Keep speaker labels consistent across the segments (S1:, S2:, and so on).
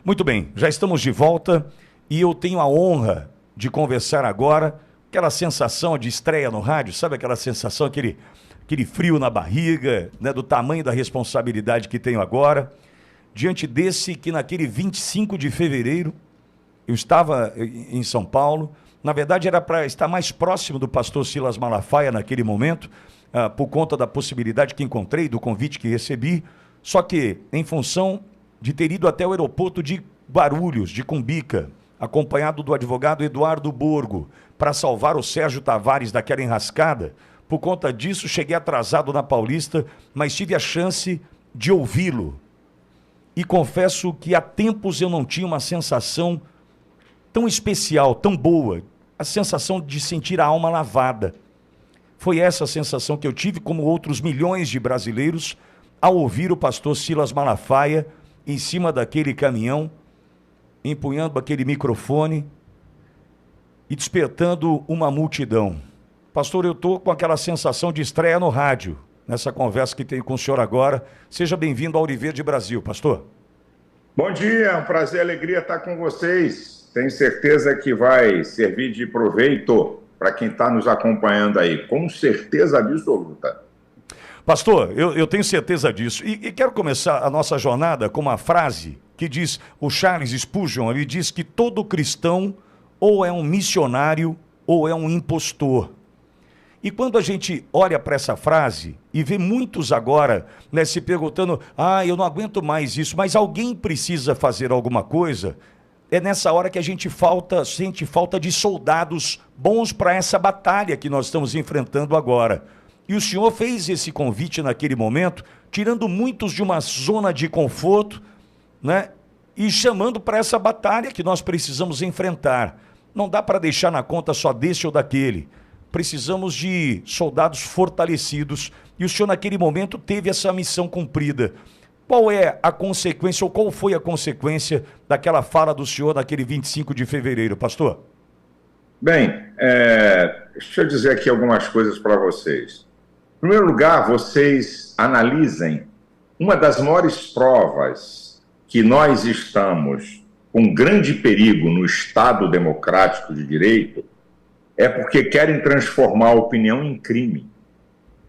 S1: Muito bem, já estamos de volta e eu tenho a honra de conversar agora, aquela sensação de estreia no rádio, sabe aquela sensação, aquele frio na barriga, né, do tamanho da responsabilidade que tenho agora, diante desse que naquele 25 de fevereiro, eu estava em São Paulo, na verdade era para estar mais próximo do pastor Silas Malafaia naquele momento, por conta da possibilidade que encontrei, do convite que recebi, só que em função de ter ido até o aeroporto de Guarulhos, de Cumbica, acompanhado do advogado Eduardo Borgo, para salvar o Sérgio Tavares daquela enrascada. Por conta disso, cheguei atrasado na Paulista, mas tive a chance de ouvi-lo. E confesso que há tempos eu não tinha uma sensação tão especial, tão boa, a sensação de sentir a alma lavada. Foi essa a sensação que eu tive, como outros milhões de brasileiros, ao ouvir o pastor Silas Malafaia em cima daquele caminhão, empunhando aquele microfone e despertando uma multidão. Pastor, eu estou com aquela sensação de estreia no rádio, nessa conversa que tenho com o senhor agora. Seja bem-vindo ao Auriverde Brasil, pastor.
S2: Bom dia, é um prazer e alegria estar com vocês. Tenho certeza que vai servir de proveito para quem está nos acompanhando aí, com certeza absoluta.
S1: Pastor, eu tenho certeza disso. E quero começar a nossa jornada com uma frase que diz, o Charles Spurgeon, ele diz que todo cristão ou é um missionário ou é um impostor. E quando a gente olha para essa frase e vê muitos agora, né, se perguntando, eu não aguento mais isso, mas alguém precisa fazer alguma coisa, é nessa hora que a gente sente falta de soldados bons para essa batalha que nós estamos enfrentando agora. E o senhor fez esse convite naquele momento, tirando muitos de uma zona de conforto, né? E chamando para essa batalha que nós precisamos enfrentar. Não dá para deixar na conta só desse ou daquele. Precisamos de soldados fortalecidos. E o senhor naquele momento teve essa missão cumprida. Qual é a consequência, ou qual foi a consequência daquela fala do senhor naquele 25 de fevereiro, pastor?
S2: Bem, deixa eu dizer aqui algumas coisas para vocês. Em primeiro lugar, vocês analisem uma das maiores provas que nós estamos com grande perigo no Estado democrático de direito é porque querem transformar a opinião em crime.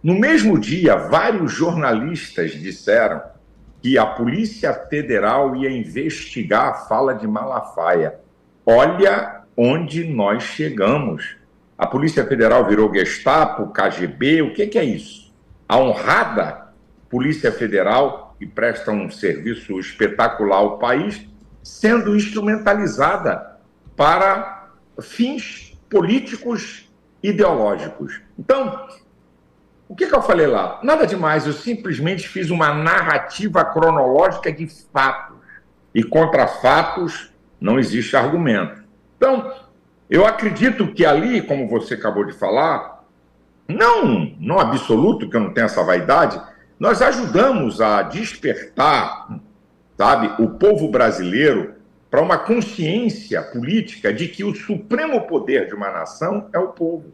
S2: No mesmo dia, vários jornalistas disseram que a Polícia Federal ia investigar a fala de Malafaia. Olha onde nós chegamos. A Polícia Federal virou Gestapo, KGB, o que é isso? A honrada Polícia Federal, que presta um serviço espetacular ao país, sendo instrumentalizada para fins políticos ideológicos. Então, o que eu falei lá? Nada demais, eu simplesmente fiz uma narrativa cronológica de fatos. E contra fatos não existe argumento. Então, eu acredito que ali, como você acabou de falar, não absoluto, que eu não tenho essa vaidade, nós ajudamos a despertar, sabe, o povo brasileiro para uma consciência política de que o supremo poder de uma nação é o povo.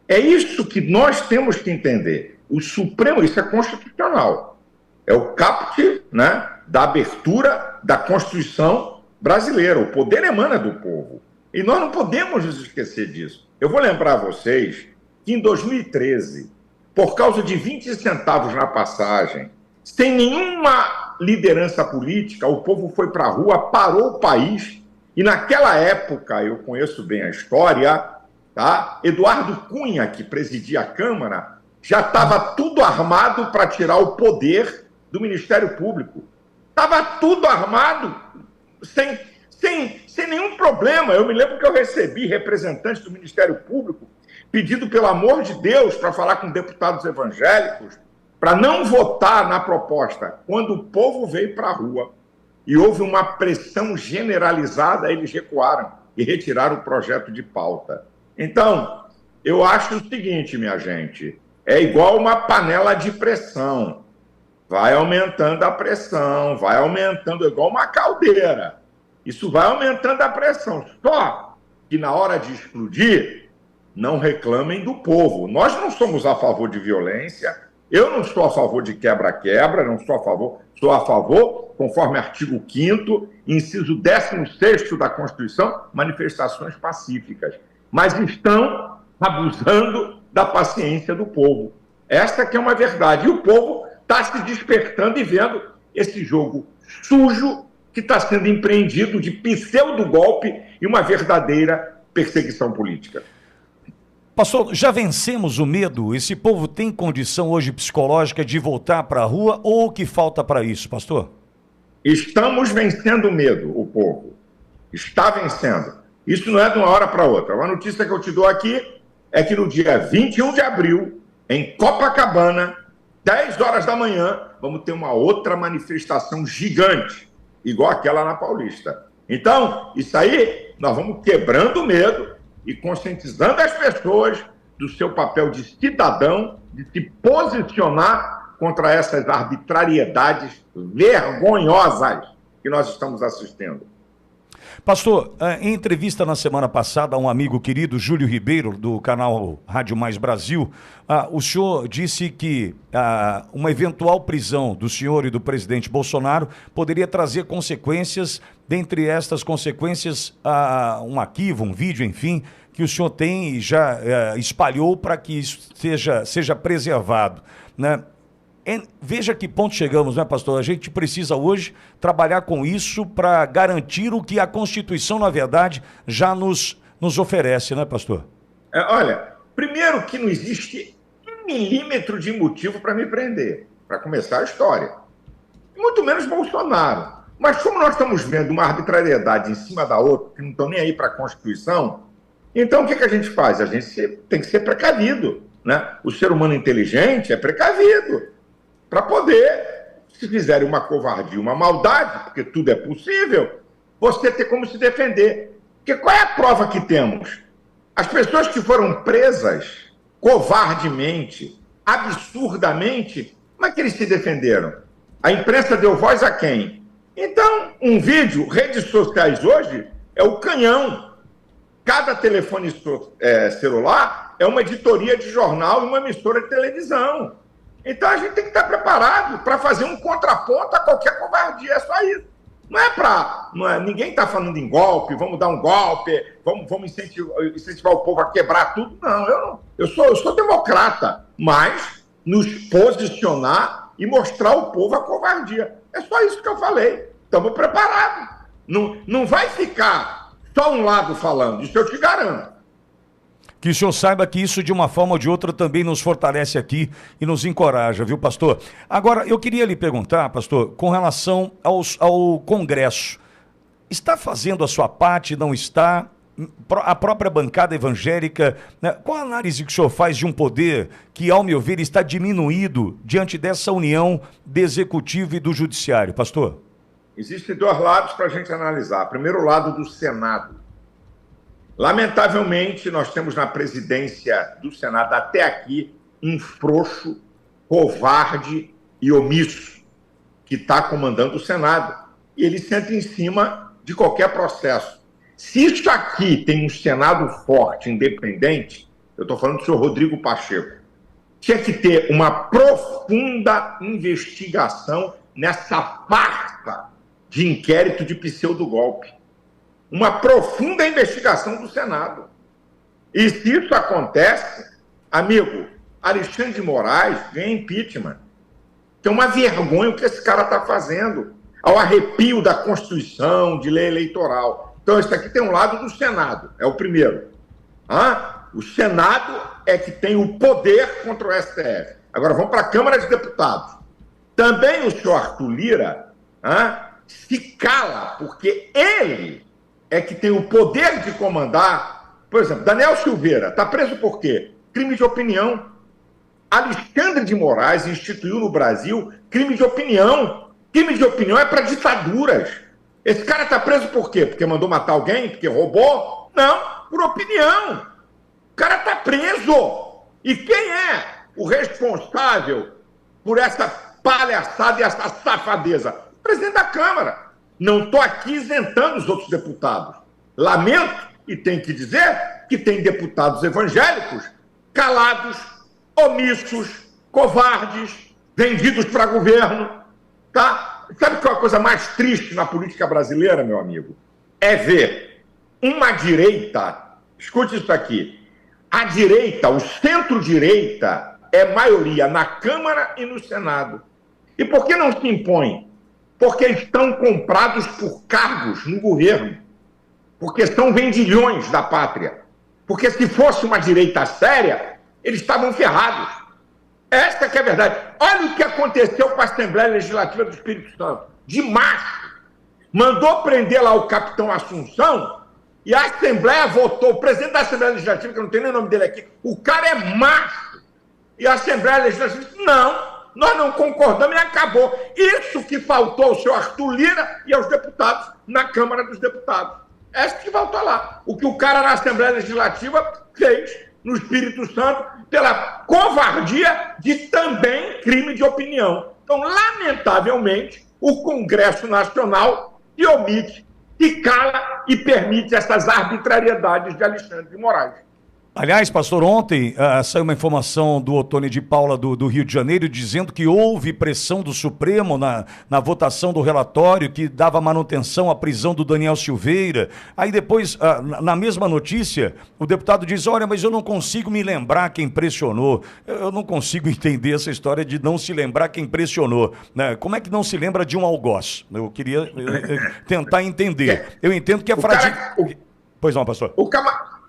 S2: É isso que nós temos que entender. O supremo, isso é constitucional. É o caput, né, da abertura da Constituição brasileira. O poder emana do povo. E nós não podemos nos esquecer disso. Eu vou lembrar a vocês que em 2013, por causa de 20 centavos na passagem, sem nenhuma liderança política, o povo foi para a rua, parou o país, e naquela época, eu conheço bem a história, tá? Eduardo Cunha, que presidia a Câmara, já estava tudo armado para tirar o poder do Ministério Público. Estava tudo armado, sem nenhum problema. Eu me lembro que eu recebi representantes do Ministério Público pedindo, pelo amor de Deus, para falar com deputados evangélicos, para não votar na proposta. Quando o povo veio para a rua e houve uma pressão generalizada, eles recuaram e retiraram o projeto de pauta. Então, eu acho o seguinte, minha gente, é igual uma panela de pressão. Vai aumentando a pressão, vai aumentando, igual uma caldeira. Isso vai aumentando a pressão. Só que na hora de explodir, não reclamem do povo. Nós não somos a favor de violência. Eu não sou a favor de quebra-quebra, não sou a favor, conforme artigo 5º, inciso 16º da Constituição, manifestações pacíficas. Mas estão abusando da paciência do povo. Esta que é uma verdade. E o povo está se despertando e vendo esse jogo sujo que está sendo empreendido de pseudo-golpe e uma verdadeira perseguição política.
S1: Pastor, já vencemos o medo? Esse povo tem condição hoje psicológica de voltar para a rua ou o que falta para isso, pastor?
S2: Estamos vencendo o medo, o povo. Está vencendo. Isso não é de uma hora para outra. Uma notícia que eu te dou aqui é que no dia 21 de abril, em Copacabana, 10 horas da manhã, vamos ter uma outra manifestação gigante, igual aquela na Paulista. Então, isso aí, nós vamos quebrando o medo e conscientizando as pessoas do seu papel de cidadão, de se posicionar contra essas arbitrariedades vergonhosas que nós estamos assistindo.
S1: Pastor, em entrevista na semana passada a um amigo querido, Júlio Ribeiro, do canal Rádio Mais Brasil, o senhor disse que uma eventual prisão do senhor e do presidente Bolsonaro poderia trazer consequências, dentre estas consequências, um arquivo, um vídeo, enfim, que o senhor tem e já espalhou para que isso seja preservado, né? Veja que ponto chegamos, né, pastor? A gente precisa hoje trabalhar com isso para garantir o que a Constituição, na verdade, já nos oferece, né, pastor?
S2: Olha, primeiro que não existe 1 milímetro de motivo para me prender, para começar a história. Muito menos Bolsonaro. Mas como nós estamos vendo uma arbitrariedade em cima da outra, que não estão nem aí para a Constituição, então o que a gente faz? A gente tem que ser precavido, né? O ser humano inteligente é precavido. Para poder, se fizerem uma covardia, uma maldade, porque tudo é possível, você ter como se defender. Porque qual é a prova que temos? As pessoas que foram presas covardemente, absurdamente, como é que eles se defenderam? A imprensa deu voz a quem? Então, um vídeo, redes sociais hoje, é o canhão. Cada telefone celular é uma editoria de jornal e uma emissora de televisão. Então a gente tem que estar preparado para fazer um contraponto a qualquer covardia, é só isso. Ninguém está falando em golpe, vamos dar um golpe, vamos incentivar o povo a quebrar tudo. Não, eu sou democrata, mas nos posicionar e mostrar ao povo a covardia. É só isso que eu falei. Estamos preparados. Não vai ficar só um lado falando, isso eu te garanto.
S1: Que o senhor saiba que isso, de uma forma ou de outra, também nos fortalece aqui e nos encoraja, viu, pastor? Agora, eu queria lhe perguntar, pastor, com relação ao Congresso. Está fazendo a sua parte, não está? A própria bancada evangélica, né? Qual a análise que o senhor faz de um poder que, ao meu ver, está diminuído diante dessa união do Executivo e do Judiciário, pastor?
S2: Existem 2 lados para a gente analisar. Primeiro, o lado do Senado. Lamentavelmente, nós temos na presidência do Senado até aqui um frouxo, covarde e omisso que está comandando o Senado. E ele senta em cima de qualquer processo. Se isso aqui tem um Senado forte, independente, eu estou falando do senhor Rodrigo Pacheco, tinha que ter uma profunda investigação nessa farsa de inquérito de pseudogolpe. Uma profunda investigação do Senado. E se isso acontece, amigo, Alexandre de Moraes ganha impeachment. Que é uma vergonha o que esse cara está fazendo, ao arrepio da Constituição, de lei eleitoral. Então, isso aqui tem um lado do Senado, é o primeiro. O Senado é que tem o poder contra o STF. Agora, vamos para a Câmara de Deputados. Também o senhor Arthur Lira se cala, porque ele é que tem o poder de comandar. Por exemplo, Daniel Silveira está preso por quê? Crime de opinião. Alexandre de Moraes instituiu no Brasil crime de opinião. Crime de opinião é para ditaduras. Esse cara está preso por quê? Porque mandou matar alguém? Porque roubou? Não, por opinião. O cara está preso. E quem é o responsável por essa palhaçada e essa safadeza? O presidente da Câmara. Não estou aqui isentando os outros deputados. Lamento, e tenho que dizer, que tem deputados evangélicos calados, omissos, covardes, vendidos para governo, tá? Sabe qual é a coisa mais triste na política brasileira, meu amigo? É ver uma direita, escute isso aqui, a direita, o centro-direita, é maioria na Câmara e no Senado. E por que não se impõe? Porque estão comprados por cargos no governo. Porque são vendilhões da pátria. Porque se fosse uma direita séria, eles estavam ferrados. Essa que é a verdade. Olha o que aconteceu com a Assembleia Legislativa do Espírito Santo. De março, mandou prender lá o capitão Assunção e a Assembleia votou. O presidente da Assembleia Legislativa, que eu não tenho nem o nome dele aqui, o cara é macho. E a Assembleia Legislativa disse, não, nós não concordamos e acabou. Isso que faltou ao senhor Arthur Lira e aos deputados na Câmara dos Deputados. É isso que faltou lá. O que o cara na Assembleia Legislativa fez no Espírito Santo pela covardia de também crime de opinião. Então, lamentavelmente, o Congresso Nacional se omite, se cala e permite essas arbitrariedades de Alexandre de Moraes.
S1: Aliás, pastor, ontem saiu uma informação do Ottoni de Paula do Rio de Janeiro dizendo que houve pressão do Supremo na votação do relatório que dava manutenção à prisão do Daniel Silveira. Aí depois, na mesma notícia, o deputado diz, olha, mas eu não consigo me lembrar quem pressionou. Eu não consigo entender essa história de não se lembrar quem pressionou, né? Como é que não se lembra de um algoz? Eu queria tentar entender. Eu entendo que é fragil... Pois não, pastor.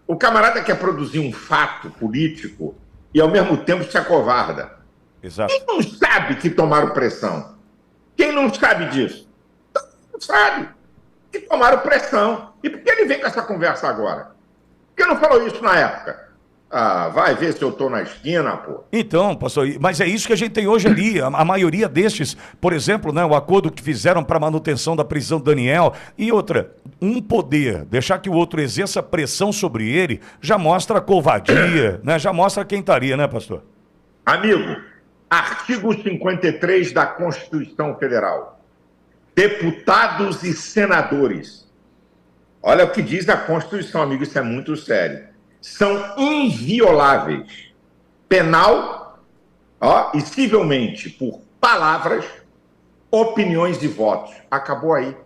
S2: O camarada quer produzir um fato político e, ao mesmo tempo, se acovarda.
S1: Exato.
S2: Quem não sabe que tomaram pressão? Quem não sabe disso? Não sabe que tomaram pressão. E por que ele vem com essa conversa agora? Por que não falou isso na época? Ah, vai ver se eu estou na esquina, pô.
S1: Então, pastor, mas é isso que a gente tem hoje ali. A maioria destes, por exemplo, né, o acordo que fizeram para manutenção da prisão do Daniel e outra, um poder, deixar que o outro exerça pressão sobre ele, já mostra a covardia, né? Já mostra quem estaria, né, pastor?
S2: Amigo, artigo 53 da Constituição Federal. Deputados e senadores. Olha o que diz a Constituição, amigo, isso é muito sério. São invioláveis, penal e civilmente, por palavras, opiniões e votos. Acabou aí.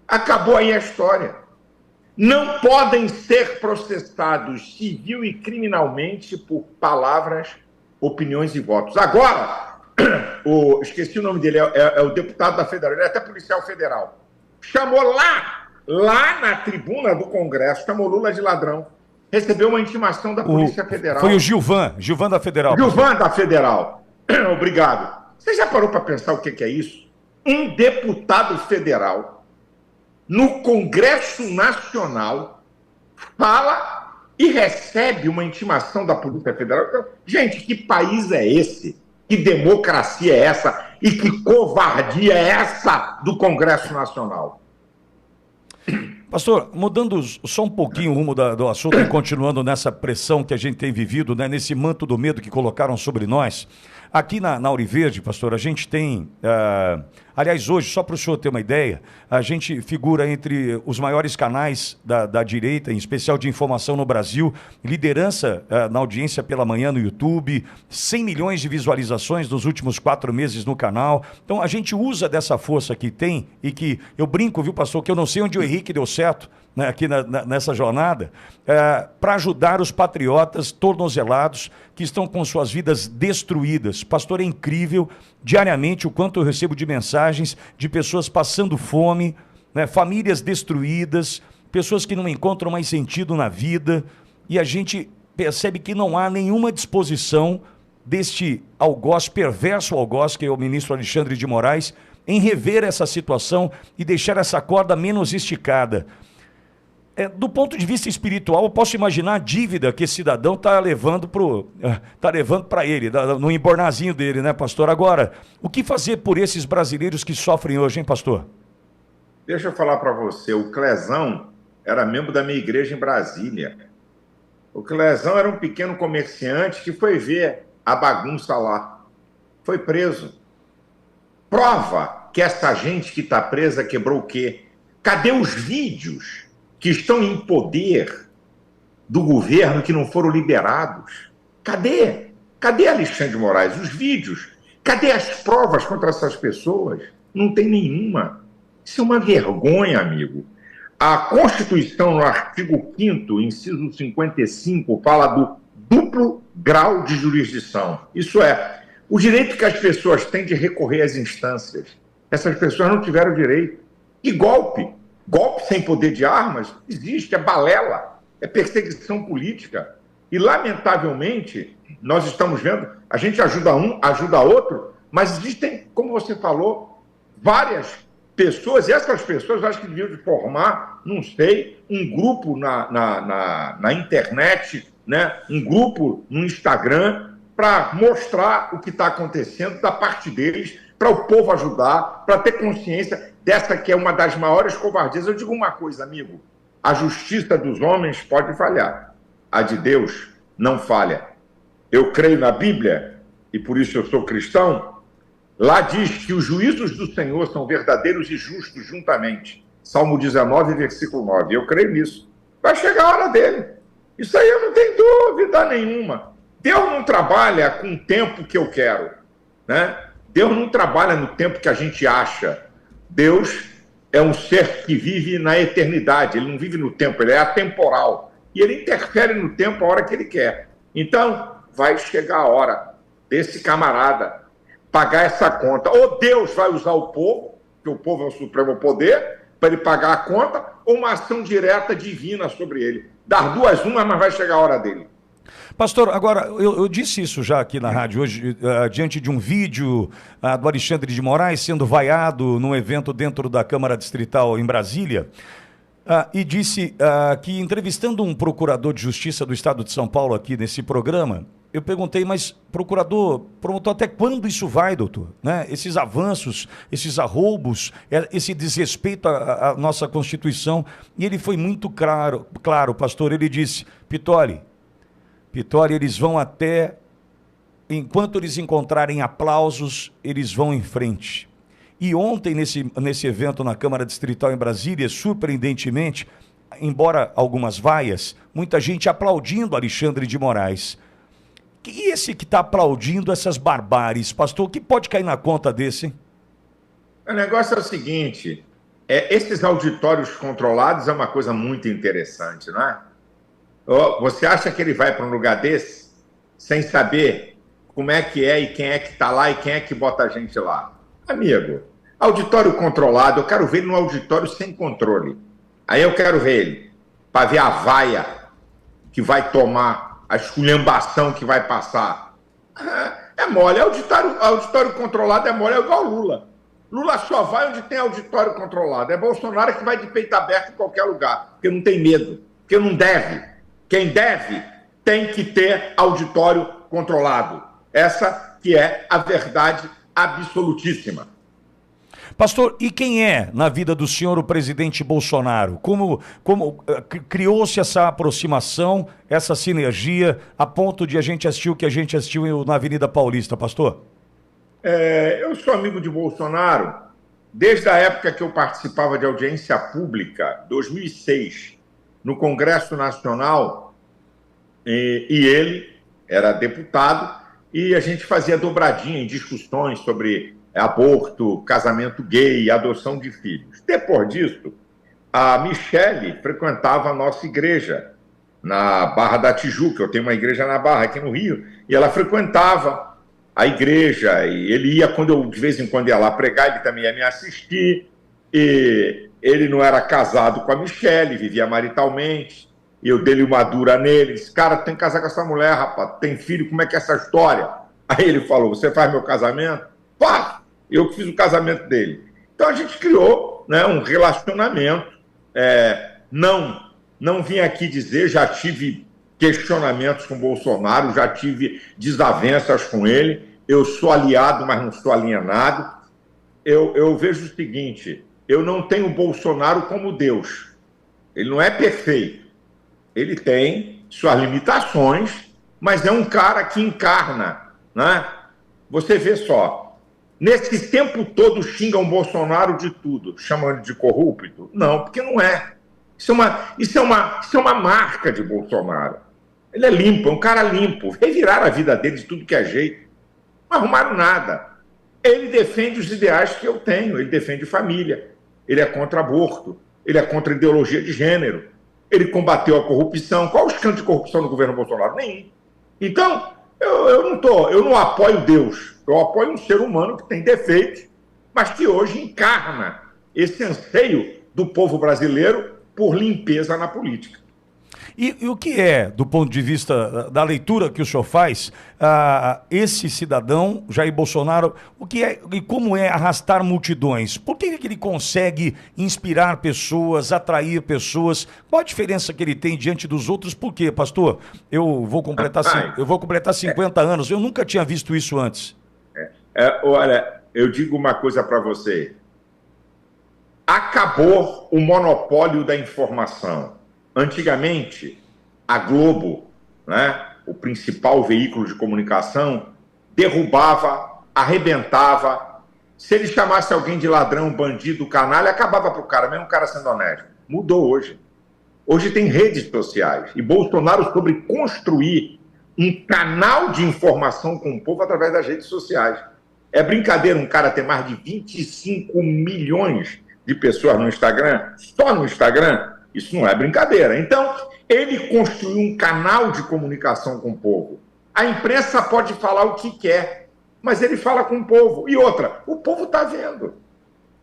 S2: Acabou aí a história. Não podem ser processados civil e criminalmente por palavras, opiniões e votos. Agora, esqueci o nome dele, é o deputado da Federal, ele é até policial federal. Chamou lá na tribuna do Congresso, chamou Lula de ladrão. Recebeu uma intimação da Polícia Federal.
S1: Foi o Gilvan da Federal.
S2: Gilvan da Federal. Obrigado. Você já parou para pensar o que é isso? Um deputado federal no Congresso Nacional fala e recebe uma intimação da Polícia Federal. Então, gente, que país é esse? Que democracia é essa? E que covardia é essa do Congresso Nacional?
S1: Pastor, mudando só um pouquinho o rumo do assunto e continuando nessa pressão que a gente tem vivido, né, nesse manto do medo que colocaram sobre nós, aqui na Auriverde, pastor, a gente tem, aliás, hoje, só para o senhor ter uma ideia, a gente figura entre os maiores canais da direita, em especial de informação no Brasil, liderança na audiência pela manhã no YouTube, 100 milhões de visualizações nos últimos 4 meses no canal. Então, a gente usa dessa força que tem e que, eu brinco, viu, pastor, que eu não sei onde o Henrique deu certo, né, aqui nessa jornada, para ajudar os patriotas tornozelados que estão com suas vidas destruídas. Pastor, é incrível, diariamente, o quanto eu recebo de mensagens de pessoas passando fome, né, famílias destruídas, pessoas que não encontram mais sentido na vida, e a gente percebe que não há nenhuma disposição deste algoz, perverso algoz, que é o ministro Alexandre de Moraes, em rever essa situação e deixar essa corda menos esticada. Do ponto de vista espiritual, eu posso imaginar a dívida que esse cidadão está levando para ele, no embornazinho dele, né, pastor? Agora, o que fazer por esses brasileiros que sofrem hoje, hein, pastor?
S2: Deixa eu falar para você, o Clezão era membro da minha igreja em Brasília. O Clezão era um pequeno comerciante que foi ver a bagunça lá. Foi preso. Prova que essa gente que está presa quebrou o quê? Cadê os vídeos que estão em poder do governo que não foram liberados? Cadê? Cadê Alexandre de Moraes? Os vídeos? Cadê as provas contra essas pessoas? Não tem nenhuma. Isso é uma vergonha, amigo. A Constituição, no artigo 5º, inciso 55, fala do duplo grau de jurisdição. Isso é, o direito que as pessoas têm de recorrer às instâncias. Essas pessoas não tiveram direito. E golpe? Golpe sem poder de armas? Existe, é balela, é perseguição política. E, lamentavelmente, nós estamos vendo, a gente ajuda um, ajuda outro, mas existem, como você falou, várias pessoas, e essas pessoas acho que deviam formar, não sei, um grupo na internet, né? Um grupo no Instagram, para mostrar o que está acontecendo da parte deles, para o povo ajudar, para ter consciência dessa que é uma das maiores covardias. Eu digo uma coisa, amigo, a justiça dos homens pode falhar, a de Deus não falha. Eu creio na Bíblia, e por isso eu sou cristão. Lá diz que os juízos do Senhor são verdadeiros e justos juntamente. Salmo 19, versículo 9. Eu creio nisso. Vai chegar a hora dele. Isso aí eu não tenho dúvida nenhuma. Deus não trabalha com o tempo que eu quero, né? Deus não trabalha no tempo que a gente acha. Deus é um ser que vive na eternidade. Ele não vive no tempo, ele é atemporal. E ele interfere no tempo a hora que ele quer. Então, vai chegar a hora desse camarada pagar essa conta. Ou Deus vai usar o povo, que o povo é o supremo poder, para ele pagar a conta, ou uma ação direta divina sobre ele. Dar duas umas, mas vai chegar a hora dele.
S1: Pastor, agora, eu disse isso já aqui na rádio hoje, diante de um vídeo do Alexandre de Moraes sendo vaiado num evento dentro da Câmara Distrital em Brasília, e disse que, entrevistando um procurador de justiça do Estado de São Paulo aqui nesse programa, eu perguntei, mas procurador, promotor, até quando isso vai, doutor? Né? Esses avanços, esses arroubos, esse desrespeito à nossa Constituição. E ele foi muito claro, pastor, ele disse, Pittoli, eles vão até, enquanto eles encontrarem aplausos, eles vão em frente. E ontem, nesse evento na Câmara Distrital em Brasília, surpreendentemente, embora algumas vaias, muita gente aplaudindo Alexandre de Moraes. E esse que está aplaudindo essas barbáries, pastor, o que pode cair na conta desse, hein?
S2: O negócio é o seguinte, esses auditórios controlados é uma coisa muito interessante, não é? Você acha que ele vai para um lugar desse sem saber como é que é e quem é que está lá e quem é que bota a gente lá? Amigo, auditório controlado, eu quero ver ele num auditório sem controle. Aí eu quero ver ele para ver a vaia que vai tomar, a esculhambação que vai passar. É mole, auditório controlado é mole, é igual Lula. Lula só vai onde tem auditório controlado. É Bolsonaro que vai de peito aberto em qualquer lugar, porque não tem medo, porque não deve. Quem deve tem que ter auditório controlado. Essa que é a verdade absolutíssima.
S1: Pastor, e quem é, na vida do senhor, o presidente Bolsonaro? Como criou-se essa aproximação, essa sinergia, a ponto de a gente assistir o que a gente assistiu na Avenida Paulista, pastor?
S2: Eu sou amigo de Bolsonaro desde a época que eu participava de audiência pública, 2006, no Congresso Nacional, e ele era deputado, e a gente fazia dobradinha em discussões sobre aborto, casamento gay, adoção de filhos. Depois disso, a Michele frequentava a nossa igreja na Barra da Tijuca. Eu tenho uma igreja na Barra, aqui no Rio, e ela frequentava a igreja, e ele ia, quando eu de vez em quando ia lá pregar, ele também ia me assistir, e ele não era casado com a Michele, vivia maritalmente, e eu dei uma dura nele, disse, cara, tem que casar com essa mulher, rapaz, tem filho, como é que é essa história? Aí ele falou, você faz meu casamento? Faço! Eu que fiz o casamento dele. Então a gente criou, né, um relacionamento, não vim aqui dizer, já tive questionamentos com o Bolsonaro, já tive desavenças com ele, eu sou aliado, mas não sou alienado. Eu vejo o seguinte, eu não tenho o Bolsonaro como Deus. Ele não é perfeito. Ele tem suas limitações, mas é um cara que encarna, né? Você vê só, nesse tempo todo xingam o Bolsonaro de tudo, chamando de corrupto? Não, porque não é. Isso é uma marca de Bolsonaro. Ele é limpo, é um cara limpo. Reviraram a vida dele de tudo que é jeito. Não arrumaram nada. Ele defende os ideais que eu tenho. Ele defende família. Ele é contra aborto. Ele é contra ideologia de gênero. Ele combateu a corrupção. Qual o escândalo de corrupção no governo Bolsonaro? Nenhum. Então, eu não apoio Deus. Eu apoio um ser humano que tem defeitos, mas que hoje encarna esse anseio do povo brasileiro por limpeza na política.
S1: E o que é, do ponto de vista da leitura que o senhor faz, esse cidadão, Jair Bolsonaro, o que é e como é arrastar multidões? Por que ele consegue inspirar pessoas, atrair pessoas? Qual a diferença que ele tem diante dos outros? Por quê, pastor? Eu vou completar 50 anos, eu nunca tinha visto isso antes.
S2: Olha, eu digo uma coisa para você. Acabou o monopólio da informação. Antigamente, a Globo, né, o principal veículo de comunicação, derrubava, arrebentava. Se ele chamasse alguém de ladrão, bandido, canalha, acabava para o cara, mesmo o cara sendo honesto. Mudou hoje. Hoje tem redes sociais. E Bolsonaro soube construir um canal de informação com o povo através das redes sociais. É brincadeira um cara ter mais de 25 milhões de pessoas no Instagram, só no Instagram. Isso não é brincadeira. Então, ele construiu um canal de comunicação com o povo. A imprensa pode falar o que quer, mas ele fala com o povo. E outra, o povo está vendo.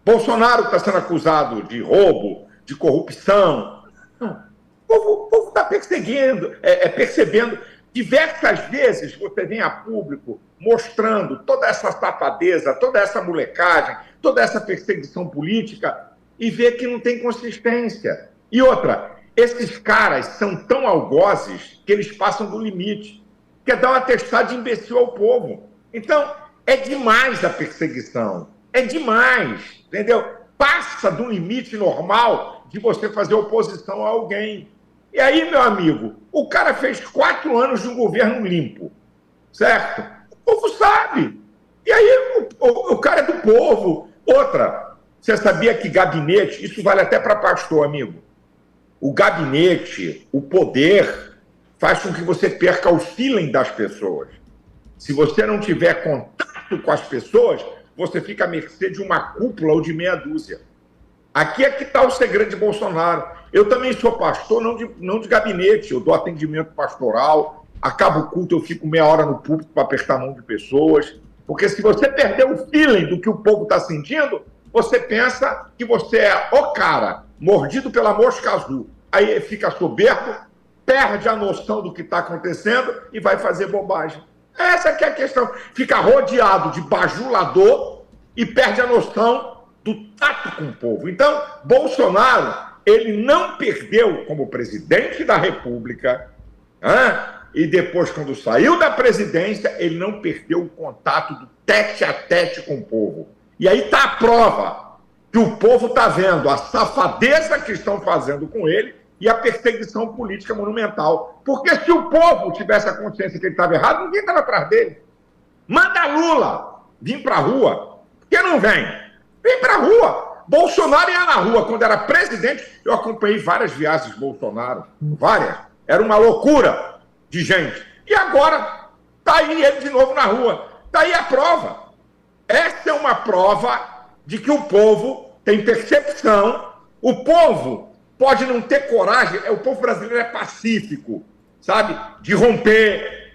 S2: Bolsonaro está sendo acusado de roubo, de corrupção. Não. O povo está perseguindo, percebendo. Diversas vezes você vem a público mostrando toda essa safadeza, toda essa molecagem, toda essa perseguição política e vê que não tem consistência. E outra, esses caras são tão algozes que eles passam do limite. Quer dar uma testada de imbecil ao povo. Então, é demais a perseguição. É demais, entendeu? Passa do limite normal de você fazer oposição a alguém. E aí, meu amigo, o cara fez 4 anos de um governo limpo, certo? O povo sabe. E aí, o cara é do povo. Outra, você sabia que gabinete, isso vale até para pastor, amigo. O gabinete, o poder, faz com que você perca o feeling das pessoas. Se você não tiver contato com as pessoas, você fica à mercê de uma cúpula ou de meia dúzia. Aqui é que está o segredo de Bolsonaro. Eu também sou pastor, não de gabinete. Eu dou atendimento pastoral, acabo o culto, eu fico meia hora no púlpito para apertar a mão de pessoas. Porque se você perder o feeling do que o povo está sentindo, você pensa que você é o cara mordido pela mosca azul. Aí fica soberbo, perde a noção do que está acontecendo e vai fazer bobagem. Essa que é a questão. Fica rodeado de bajulador e perde a noção do tato com o povo. Então, Bolsonaro, ele não perdeu como presidente da República, e depois, quando saiu da presidência, ele não perdeu o contato do tete a tete com o povo. E aí está a prova que o povo está vendo a safadeza que estão fazendo com ele e a perseguição política monumental. Porque se o povo tivesse a consciência que ele estava errado, ninguém estava atrás dele. Manda Lula vir para a rua. Por que não vem? Vem para a rua. Bolsonaro ia na rua. Quando era presidente, eu acompanhei várias viagens de Bolsonaro. Várias. Era uma loucura de gente. E agora está aí ele de novo na rua. Está aí a prova. Essa é uma prova de que o povo tem percepção. O povo pode não ter coragem. O povo brasileiro é pacífico, sabe? De romper,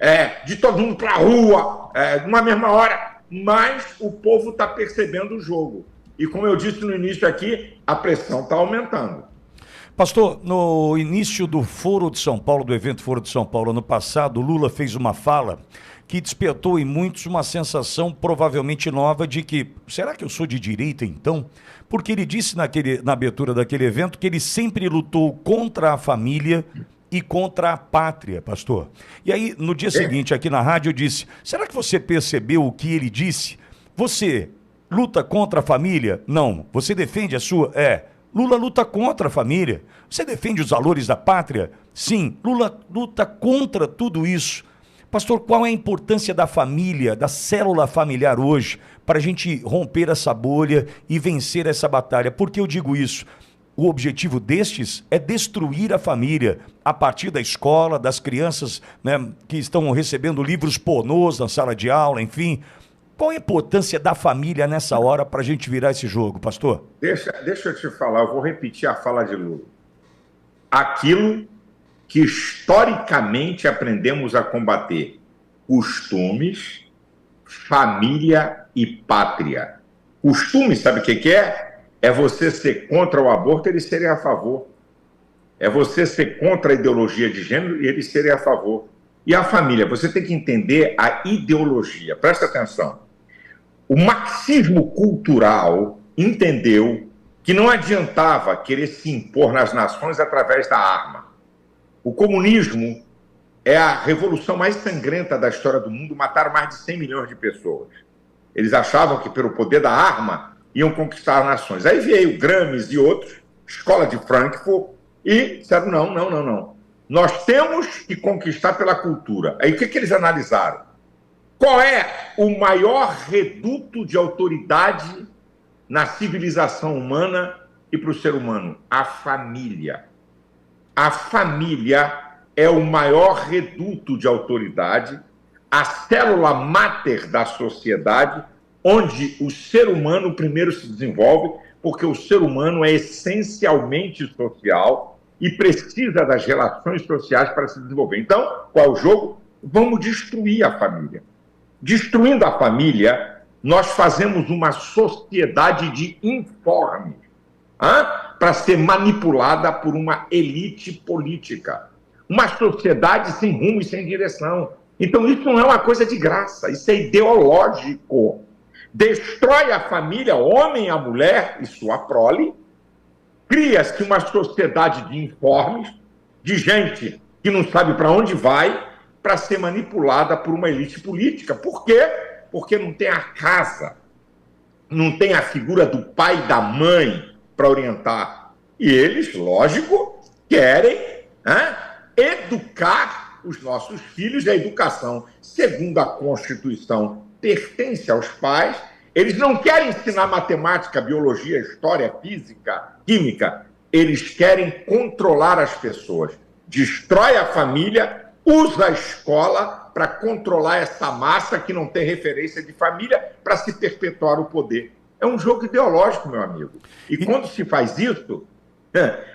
S2: de todo mundo para a rua, numa mesma hora. Mas o povo está percebendo o jogo. E como eu disse no início aqui, a pressão está aumentando.
S1: Pastor, no início do Foro de São Paulo, do evento Foro de São Paulo, ano passado, Lula fez uma fala que despertou em muitos uma sensação provavelmente nova de que, será que eu sou de direita então? Porque ele disse na abertura daquele evento que ele sempre lutou contra a família e contra a pátria, pastor. E aí, no dia seguinte, aqui na rádio, eu disse, será que você percebeu o que ele disse? Você luta contra a família? Não. Você defende a sua? Lula luta contra a família. Você defende os valores da pátria? Sim. Lula luta contra tudo isso. Pastor, qual é a importância da família, da célula familiar hoje, para a gente romper essa bolha e vencer essa batalha? Por que eu digo isso? o objetivo destes é destruir a família a partir da escola, das crianças, né, que estão recebendo livros pornôs na sala de aula, enfim. Qual a importância da família nessa hora para a gente virar esse jogo, pastor?
S2: Deixa eu te falar, eu vou repetir a fala de Lula. Aquilo que historicamente aprendemos a combater: costumes, família e pátria. Costumes, sabe o que é? É você ser contra o aborto e eles serem a favor. É você ser contra a ideologia de gênero e eles serem a favor. E a família, você tem que entender a ideologia. Presta atenção. O marxismo cultural entendeu que não adiantava querer se impor nas nações através da arma. O comunismo é a revolução mais sangrenta da história do mundo, mataram mais de 100 milhões de pessoas. Eles achavam que pelo poder da arma iam conquistar nações. Aí veio Gramsci e outros, Escola de Frankfurt, e disseram não. Nós temos que conquistar pela cultura. Aí o que eles analisaram? Qual é o maior reduto de autoridade na civilização humana e para o ser humano? A família. A família é o maior reduto de autoridade, a célula máter da sociedade, onde o ser humano primeiro se desenvolve, porque o ser humano é essencialmente social e precisa das relações sociais para se desenvolver. Então, qual é o jogo? Vamos destruir a família. Destruindo a família, nós fazemos uma sociedade de informes, para ser manipulada por uma elite política. Uma sociedade sem rumo e sem direção. Então isso não é uma coisa de graça, isso é ideológico. Destrói a família, o homem, a mulher e sua prole, cria-se uma sociedade de informes, de gente que não sabe para onde vai, para ser manipulada por uma elite política. Por quê? Porque não tem a casa, não tem a figura do pai e da mãe para orientar. E eles, lógico, querem educar os nossos filhos. A educação, segundo a Constituição, pertence aos pais. Eles não querem ensinar matemática, biologia, história, física, química. Eles querem controlar as pessoas. Destrói a família, usa a escola para controlar essa massa que não tem referência de família para se perpetuar o poder. É um jogo ideológico, meu amigo. E quando se faz isso,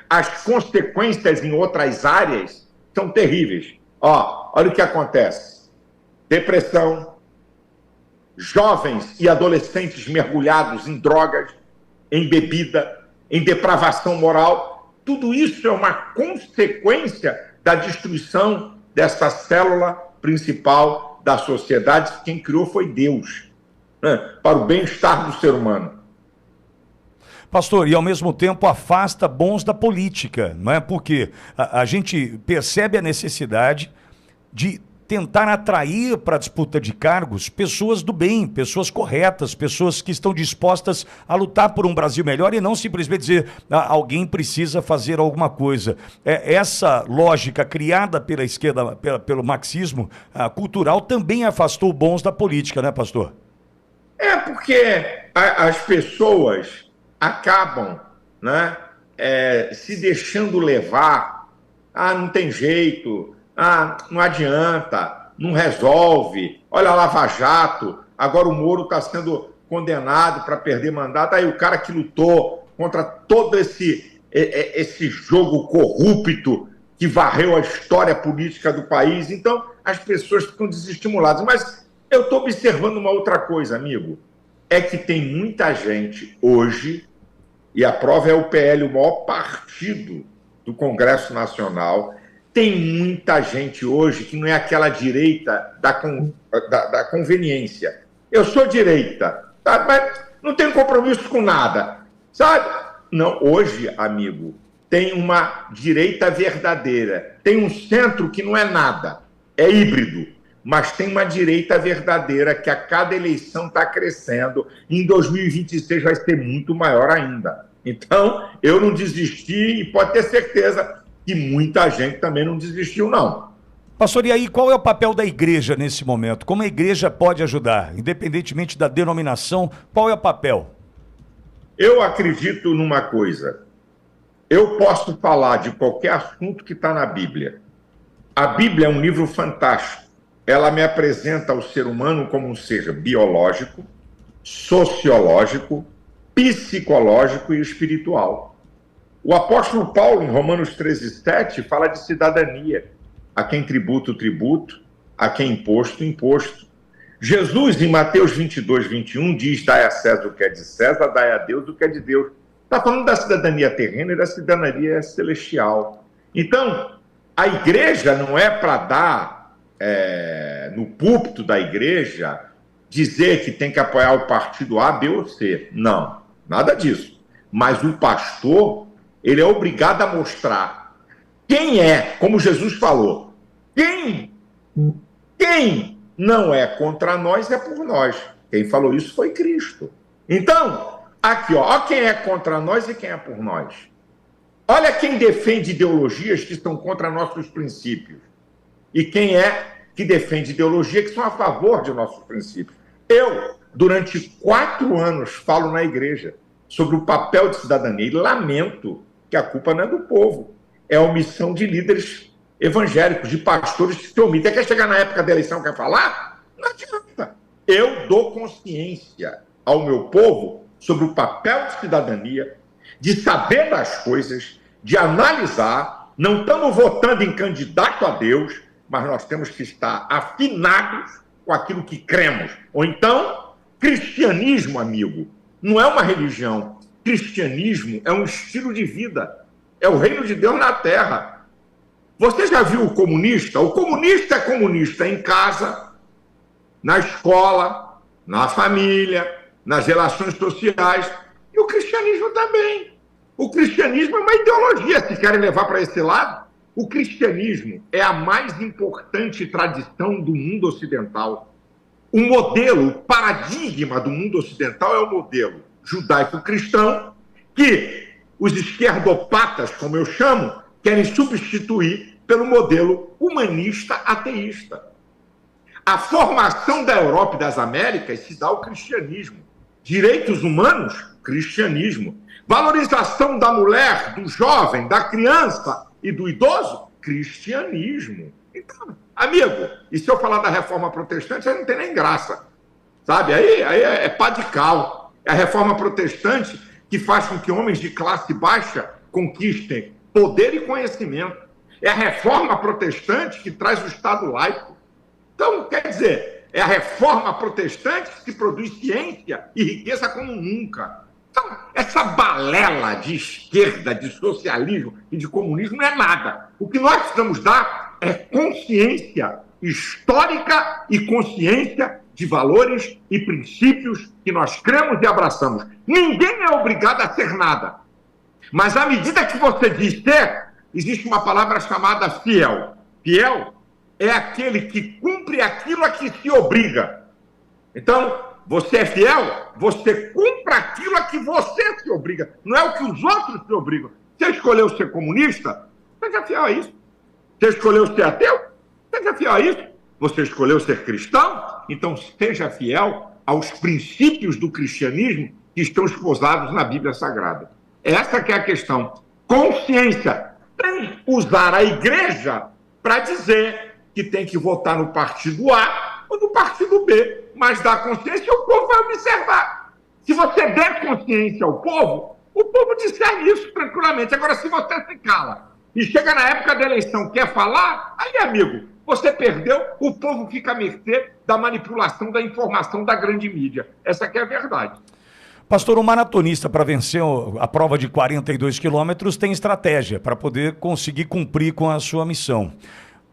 S2: as consequências em outras áreas são terríveis. Olha o que acontece. Depressão, jovens e adolescentes mergulhados em drogas, em bebida, em depravação moral. Tudo isso é uma consequência da destruição dessa célula principal da sociedade. Quem criou foi Deus, para o bem-estar do ser humano.
S1: Pastor, e ao mesmo tempo afasta bons da política, não é? Porque a gente percebe a necessidade de tentar atrair para a disputa de cargos pessoas do bem, pessoas corretas, pessoas que estão dispostas a lutar por um Brasil melhor e não simplesmente dizer alguém precisa fazer alguma coisa. Essa lógica criada pela esquerda, pelo marxismo cultural também afastou bons da política, né, pastor?
S2: Porque as pessoas acabam, né, se deixando levar. Não tem jeito. Não adianta, não resolve. Olha a Lava Jato, agora o Moro está sendo condenado para perder mandato. Aí o cara que lutou contra todo esse jogo corrupto que varreu a história política do país. Então, as pessoas ficam desestimuladas. Mas eu estou observando uma outra coisa, amigo. É que tem muita gente hoje, e a prova é o PL, o maior partido do Congresso Nacional. Tem muita gente hoje que não é aquela direita da conveniência. Eu sou direita, tá? Mas não tenho compromisso com nada, sabe? Não, hoje, amigo, tem uma direita verdadeira. Tem um centro que não é nada, é híbrido. Mas tem uma direita verdadeira que a cada eleição está crescendo. Em 2026 vai ser muito maior ainda. Então, eu não desisti e pode ter certeza que muita gente também não desistiu, não.
S1: Pastor, e aí qual é o papel da igreja nesse momento? Como a igreja pode ajudar? Independentemente da denominação, qual é o papel?
S2: Eu acredito numa coisa. eu posso falar de qualquer assunto que está na Bíblia. A Bíblia é um livro fantástico. Ela me apresenta o ser humano como um ser biológico, sociológico, psicológico e espiritual. O apóstolo Paulo, em Romanos 13:7, fala de cidadania. A quem tributo, tributo, a quem imposto, imposto. Jesus, em Mateus 22:21, diz: dai a César o que é de César, dai a Deus o que é de Deus. Está falando da cidadania terrena e da cidadania celestial. Então, a igreja não é para dar, no púlpito da igreja, dizer que tem que apoiar o partido A, B ou C. Não, nada disso. Mas o pastor, ele é obrigado a mostrar quem é, como Jesus falou, quem não é contra nós é por nós. Quem falou isso foi Cristo. Então, aqui, ó quem é contra nós e quem é por nós. Olha quem defende ideologias que estão contra nossos princípios. E quem é que defende ideologias que são a favor de nossos princípios. Eu, durante 4 anos, falo na igreja sobre o papel de cidadania e lamento que a culpa não é do povo. É a omissão de líderes evangélicos, de pastores que se omitem. Quer chegar na época da eleição, quer falar? Não adianta. Eu dou consciência ao meu povo sobre o papel de cidadania, de saber das coisas, de analisar. Não estamos votando em candidato a Deus, mas nós temos que estar afinados com aquilo que cremos. Ou então, cristianismo, amigo, não é uma religião. Cristianismo é um estilo de vida. É o reino de Deus na terra. Você já viu o comunista? O comunista é comunista em casa, na escola, na família, nas relações sociais. E o cristianismo também. O cristianismo é uma ideologia, se querem levar para esse lado. O cristianismo é a mais importante tradição do mundo ocidental. O modelo, o paradigma do mundo ocidental é o modelo judaico-cristão, que os esquerdopatas, como eu chamo, querem substituir pelo modelo humanista-ateísta. A formação da Europa e das Américas se dá ao cristianismo. Direitos humanos, cristianismo. Valorização da mulher, do jovem, da criança e do idoso, cristianismo. Então, amigo, e se eu falar da reforma protestante, aí não tem nem graça, sabe? Aí é pá de cal. É a reforma protestante que faz com que homens de classe baixa conquistem poder e conhecimento. É a reforma protestante que traz o Estado laico. Então, quer dizer, é a reforma protestante que produz ciência e riqueza como nunca. Então, essa balela de esquerda, de socialismo e de comunismo não é nada. O que nós precisamos dar é consciência histórica e consciência de valores e princípios que nós cremos e abraçamos. Ninguém é obrigado a ser nada. Mas à medida que você diz ser, existe uma palavra chamada fiel. Fiel é aquele que cumpre aquilo a que se obriga. Então, você é fiel, você cumpre aquilo a que você se obriga. Não é o que os outros se obrigam. Você escolheu ser comunista? Seja fiel a isso. Você escolheu ser ateu? Seja fiel a isso. Você escolheu ser cristão? Então seja fiel aos princípios do cristianismo que estão esposados na Bíblia Sagrada. Essa que é a questão. Consciência. Sem usar a igreja para dizer que tem que votar no partido A ou no partido B. Mas dá consciência e o povo vai observar. Se você der consciência ao povo, o povo discerne isso tranquilamente. Agora, se você se cala e chega na época da eleição, quer falar, aí, amigo, você perdeu, o povo fica à mercê da manipulação da informação da grande mídia. Essa que é a verdade.
S1: Pastor, um maratonista, para vencer a prova de 42 quilômetros, tem estratégia para poder conseguir cumprir com a sua missão.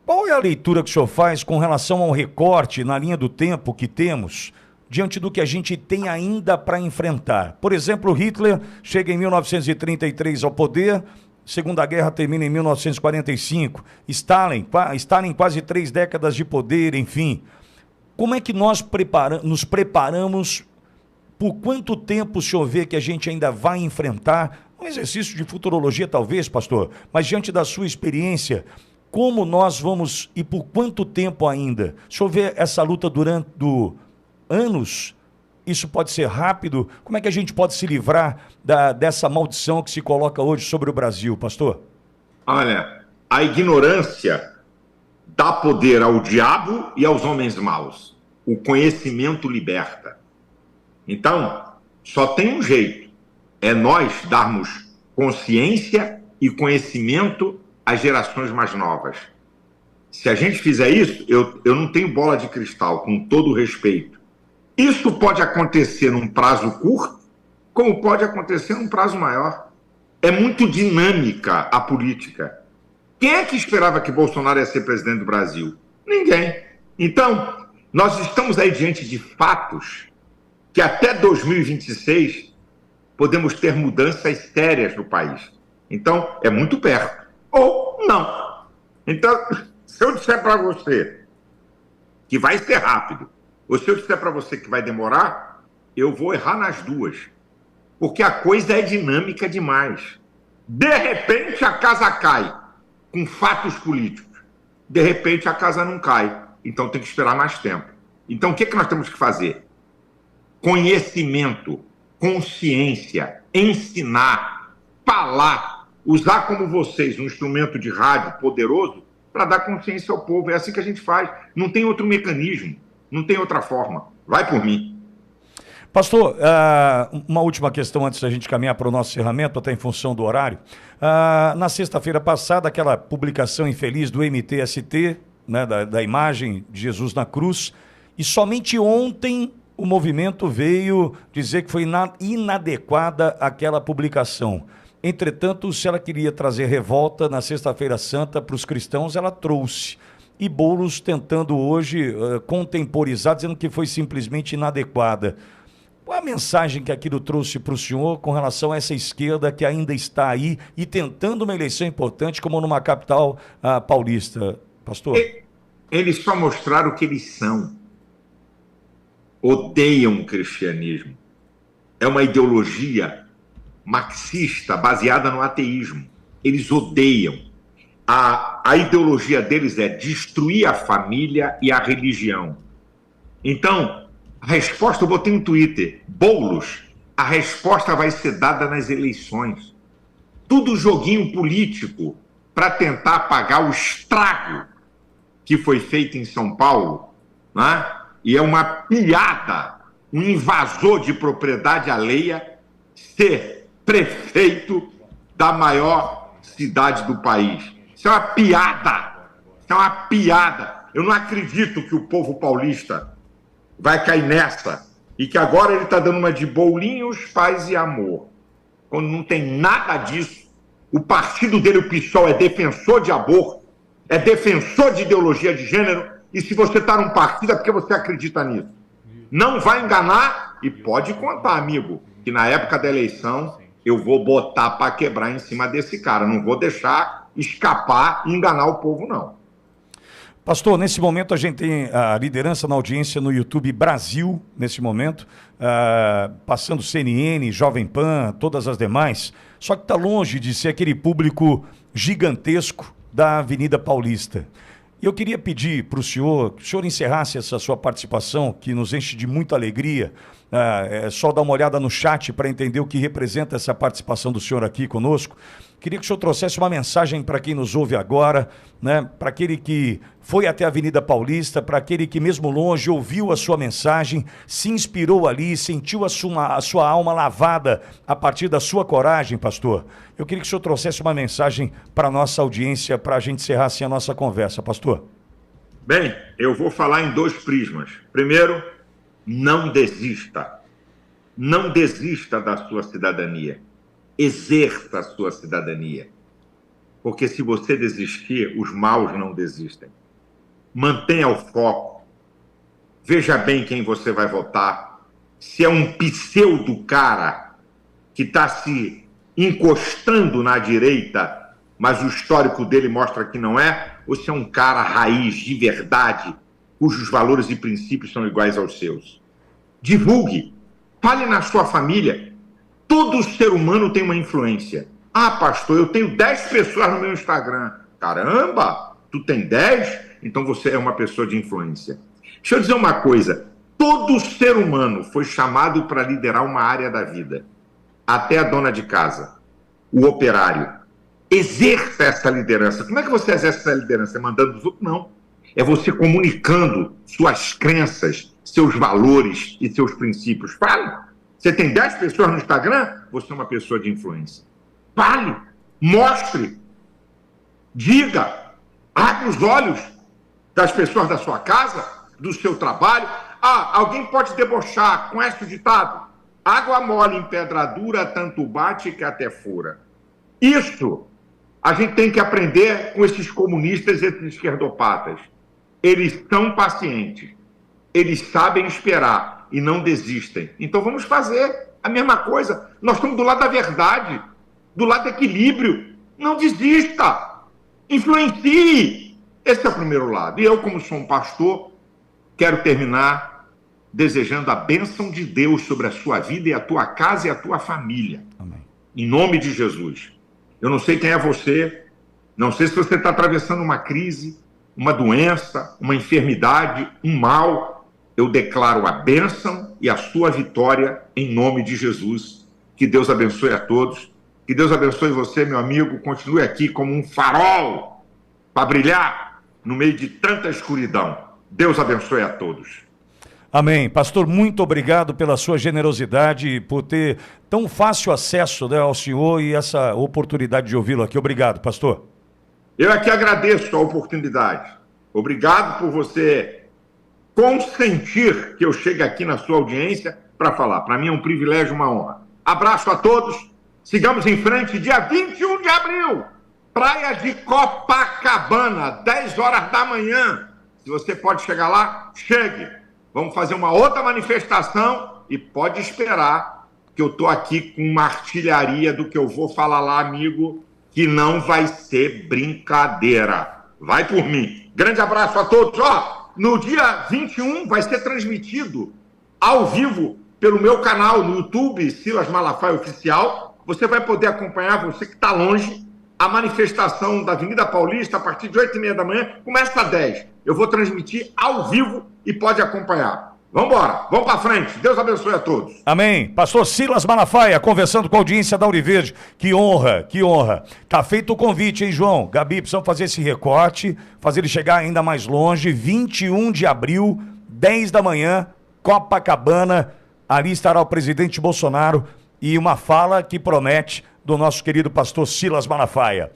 S1: Qual é a leitura que o senhor faz com relação ao recorte na linha do tempo que temos, diante do que a gente tem ainda para enfrentar? Por exemplo, Hitler chega em 1933 ao poder, Segunda Guerra termina em 1945, Stalin quase 3 décadas de poder, enfim. Como é que nós nos preparamos? Por quanto tempo o senhor vê que a gente ainda vai enfrentar? Um exercício de futurologia talvez, pastor, mas diante da sua experiência, como nós vamos e por quanto tempo ainda? O senhor vê essa luta durante anos Isso pode ser rápido? Como é que a gente pode se livrar dessa maldição que se coloca hoje sobre o Brasil, pastor?
S2: Olha, a ignorância dá poder ao diabo e aos homens maus. O conhecimento liberta. Então, só tem um jeito. É nós darmos consciência e conhecimento às gerações mais novas. Se a gente fizer isso, eu não tenho bola de cristal, com todo o respeito. Isso pode acontecer num prazo curto, como pode acontecer num prazo maior. É muito dinâmica a política. Quem é que esperava que Bolsonaro ia ser presidente do Brasil? Ninguém. Então, nós estamos aí diante de fatos que até 2026 podemos ter mudanças sérias no país. Então, é muito perto. Ou não. Então, se eu disser para você que vai ser rápido, ou se eu disser para você que vai demorar, eu vou errar nas duas. Porque a coisa é dinâmica demais. De repente, a casa cai com fatos políticos. De repente, a casa não cai. Então, tem que esperar mais tempo. Então, o que nós temos que fazer? Conhecimento, consciência, ensinar, falar, usar como vocês um instrumento de rádio poderoso para dar consciência ao povo. É assim que a gente faz. Não tem outro mecanismo, não tem outra forma. Vai por mim.
S1: Pastor, uma última questão antes da gente caminhar para o nosso encerramento, até em função do horário. Na sexta-feira passada, aquela publicação infeliz do MTST, né, da imagem de Jesus na cruz, e somente ontem o movimento veio dizer que foi inadequada aquela publicação. Entretanto, se ela queria trazer revolta na Sexta-feira Santa para os cristãos, ela trouxe. E Boulos tentando hoje contemporizar, dizendo que foi simplesmente inadequada. Qual a mensagem que aquilo trouxe para o senhor com relação a essa esquerda que ainda está aí e tentando uma eleição importante como numa capital paulista, pastor?
S2: Eles só mostraram o que eles são. Odeiam o cristianismo. É uma ideologia marxista baseada no ateísmo. Eles odeiam. A ideologia deles é destruir a família e a religião. Então, a resposta, eu botei no Twitter, Boulos, a resposta vai ser dada nas eleições. Tudo joguinho político para tentar apagar o estrago que foi feito em São Paulo, né? E é uma piada, um invasor de propriedade alheia ser prefeito da maior cidade do país. Isso é uma piada. Isso é uma piada. Eu não acredito que o povo paulista vai cair nessa e que agora ele está dando uma de bolinhos, paz e amor. Quando não tem nada disso, o partido dele, o PSOL, é defensor de aborto, é defensor de ideologia de gênero, e se você está num partido é porque você acredita nisso. Não vai enganar e pode contar, amigo, que na época da eleição eu vou botar para quebrar em cima desse cara. Não vou deixar escapar e enganar o povo, não.
S1: Pastor, nesse momento a gente tem a liderança na audiência no YouTube Brasil, nesse momento, passando CNN, Jovem Pan, todas as demais, só que está longe de ser aquele público gigantesco da Avenida Paulista. E eu queria pedir para o senhor que o senhor encerrasse essa sua participação, que nos enche de muita alegria. É só dar uma olhada no chat para entender o que representa essa participação do senhor aqui conosco. Queria que o senhor trouxesse uma mensagem para quem nos ouve agora, né? Para aquele que foi até a Avenida Paulista, para aquele que mesmo longe ouviu a sua mensagem, se inspirou ali, sentiu a sua alma lavada a partir da sua coragem, pastor. Eu queria que o senhor trouxesse uma mensagem para a nossa audiência, para a gente encerrar assim a nossa conversa, pastor.
S2: Bem, eu vou falar em dois prismas. Primeiro, não desista. Não desista da sua cidadania. Exerça a sua cidadania. Porque se você desistir, os maus não desistem. Mantenha o foco. Veja bem quem você vai votar. Se é um pseudo cara que está se encostando na direita, mas o histórico dele mostra que não é, ou se é um cara raiz, de verdade, cujos valores e princípios são iguais aos seus. Divulgue. Fale na sua família. Todo ser humano tem uma influência. Ah, pastor, eu tenho 10 pessoas no meu Instagram. Caramba, tu tem 10? Então você é uma pessoa de influência. Deixa eu dizer uma coisa. Todo ser humano foi chamado para liderar uma área da vida, até a dona de casa, o operário. Exerça essa liderança. Como é que você exerce essa liderança? É mandando os outros? Não. É você comunicando suas crenças, seus valores e seus princípios. Fale. Você tem 10 pessoas no Instagram? Você é uma pessoa de influência. Fale. Mostre. Diga. Abre os olhos das pessoas da sua casa, do seu trabalho. Alguém pode debochar. Conhece o ditado? Água mole em pedra dura, tanto bate que até fura. Isso a gente tem que aprender com esses comunistas e esses esquerdopatas. Eles são pacientes. Eles sabem esperar e não desistem. Então vamos fazer a mesma coisa. Nós estamos do lado da verdade, do lado do equilíbrio. Não desista. Influencie. Esse é o primeiro lado. E eu, como sou um pastor, quero terminar desejando a bênção de Deus sobre a sua vida e a tua casa e a tua família.
S1: Amém.
S2: Em nome de Jesus. Eu não sei quem é você, não sei se você está atravessando uma crise, uma doença, uma enfermidade, um mal. Eu declaro a bênção e a sua vitória em nome de Jesus. Que Deus abençoe a todos. Que Deus abençoe você, meu amigo. Continue aqui como um farol para brilhar no meio de tanta escuridão. Deus abençoe a todos.
S1: Amém. Pastor, muito obrigado pela sua generosidade, por ter tão fácil acesso, né, ao senhor e essa oportunidade de ouvi-lo aqui. Obrigado, pastor.
S2: Eu aqui agradeço a oportunidade. Obrigado por você consentir que eu chegue aqui na sua audiência para falar. Para mim é um privilégio, uma honra. Abraço a todos. Sigamos em frente. Dia 21 de abril, Praia de Copacabana, 10 horas da manhã. Se você pode chegar lá, chegue. Vamos fazer uma outra manifestação e pode esperar que eu estou aqui com uma artilharia do que eu vou falar lá, amigo, que não vai ser brincadeira. Vai por mim. Grande abraço a todos. No dia 21 vai ser transmitido ao vivo pelo meu canal no YouTube, Silas Malafaia Oficial. Você vai poder acompanhar, você que está longe, a manifestação da Avenida Paulista a partir de 8h30 da manhã. Começa às 10. Eu vou transmitir ao vivo e pode acompanhar. Vamos embora, vamos para frente. Deus abençoe a todos.
S1: Amém. Pastor Silas Malafaia, conversando com a audiência da Auriverde. Que honra, que honra. Tá feito o convite, hein, João? Gabi, precisamos fazer esse recorte, fazer ele chegar ainda mais longe. 21 de abril, 10 da manhã, Copacabana. Ali estará o presidente Bolsonaro e uma fala que promete do nosso querido pastor Silas Malafaia.